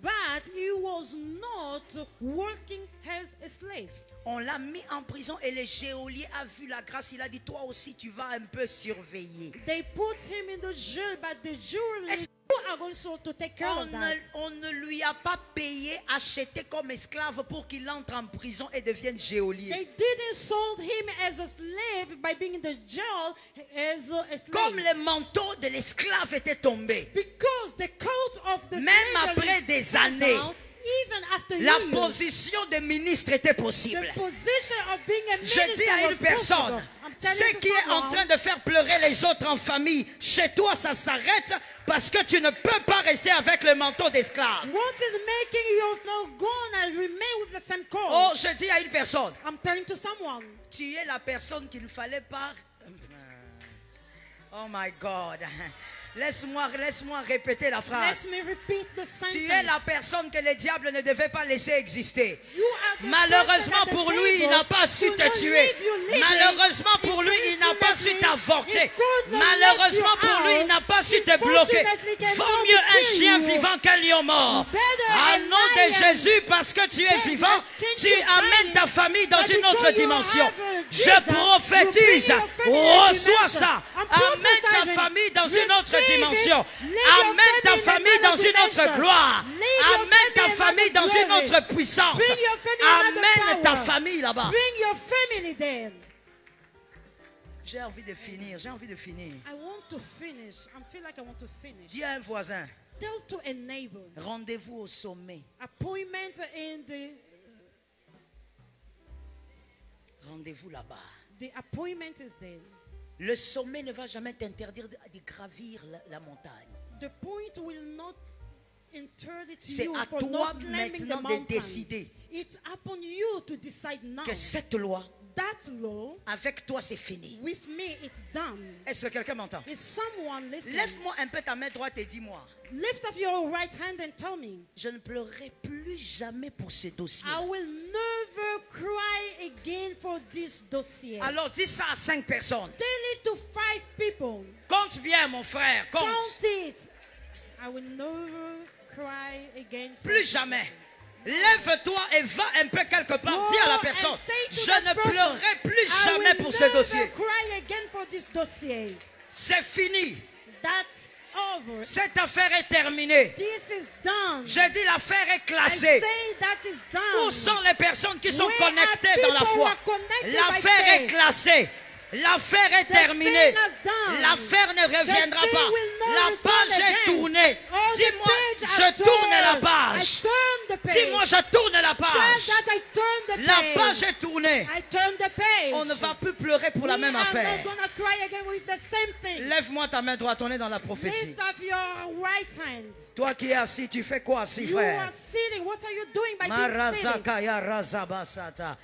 B: but he was not working as a slave.
A: on l'a mis en prison et le geôlier a vu la grâce. Il a dit, toi aussi, tu vas un peu surveiller.
B: They put him in the jail, but the jury
A: Est-ce
B: you are going to take care of that.
A: On ne lui a pas payé, acheté comme esclave pour qu'il entre en prison et devienne geôlier.
B: They didn't sold him as a slave by being in the jail as a slave.
A: Comme le manteau de l'esclave était tombé,
B: Because the coat of the
A: même
B: slave
A: après
B: is
A: des
B: down,
A: années,
B: even after
A: la
B: years,
A: position de ministre était possible.
B: the position of being a
A: Je
B: minister
A: dis à
B: was
A: une personne,
B: possible. I'm telling
A: ce
B: to
A: qui est en
B: someone,
A: train de faire pleurer les autres en famille, chez toi ça s'arrête parce que tu ne peux pas rester avec le manteau d'esclave.
B: what is making you not gonna remain with the same coat?
A: Oh, je dis à une personne,
B: I'm telling to someone,
A: tu es la personne qu'il ne fallait pas... Oh my God. Laisse-moi répéter la phrase.
B: let me repeat the sentence.
A: Tu es la personne que le diable ne devait pas laisser exister.
B: You are the
A: Malheureusement
B: person at the
A: pour lui, il
B: table
A: n'a pas su
B: who
A: te
B: not
A: tuer.
B: leave you living.
A: Malheureusement pour lui, il n'a pas su t'avorter. Malheureusement pour lui, il n'a pas su te bloquer. Vaut mieux un chien vivant qu'un lion mort. Au nom de Jésus, parce que tu es vivant, tu amènes ta famille dans une autre dimension. Je prophétise, reçois ça. Amène ta famille dans une autre dimension. Amène ta famille dans une autre gloire. Amène ta famille dans une autre puissance. Amène ta famille là-bas.
B: Bring your family then.
A: J'ai envie de finir.
B: I want to finish. I feel like I want to finish.
A: Dis à un voisin,
B: Tell to a neighbor.
A: rendez-vous au sommet.
B: Appointment in
A: Rendez-vous là-bas.
B: the appointment is there.
A: Le sommet ne va jamais t'interdire de gravir la montagne.
B: The point will not interdit
A: C'est
B: you
A: à
B: for
A: toi
B: not climbing the
A: maintenant de
B: mountain.
A: décider
B: It's upon you to decide now.
A: que cette loi,
B: That law,
A: avec toi, c'est fini.
B: with me, it's done.
A: Est-ce que quelqu'un m'entend?
B: Is someone listening?
A: Lève-moi un peu ta main droite et dis-moi,
B: Lift up your right hand and tell me.
A: je ne pleurerai plus jamais pour ce dossier.
B: I will never cry again for this dossier.
A: Alors dis ça à 5 personnes.
B: Tell it to 5 people.
A: Compte bien, mon frère, compte.
B: Count it. I will never cry again for
A: Plus jamais. Lève-toi et va un peu quelque part. Dis à la personne, je ne pleurerai plus jamais pour ce dossier.
B: Cry again for this dossier.
A: C'est fini.
B: That's over.
A: Cette affaire est terminée.
B: This is done.
A: J'ai dit l'affaire est
B: I
A: classée.
B: say that is done.
A: Où sont les personnes qui sont
B: Where are
A: connectées dans la
B: people
A: foi?
B: who are connected by
A: L'affaire est
B: faith?
A: classée. L'affaire est terminée.
B: thing has done.
A: L'affaire ne reviendra
B: The thing
A: pas.
B: will not
A: La
B: return
A: page est
B: again.
A: tournée.
B: Oh, the
A: Dis-moi,
B: page
A: je
B: are
A: tourne la
B: turned.
A: page.
B: I turn the page.
A: Dis-moi, je tourne la
B: Tell
A: page.
B: that I turn the
A: La
B: page.
A: page est tournée.
B: I turn the page.
A: On ne va plus pleurer pour la
B: We
A: même
B: are
A: affaire.
B: not gonna cry again with the same thing.
A: Lève-moi ta main droite, on est dans la prophétie.
B: Lift up your right hand.
A: Toi qui es assis, tu fais quoi assis,
B: You
A: frère?
B: are sitting. What are you doing by being seated?
A: Marazakaya razabasata.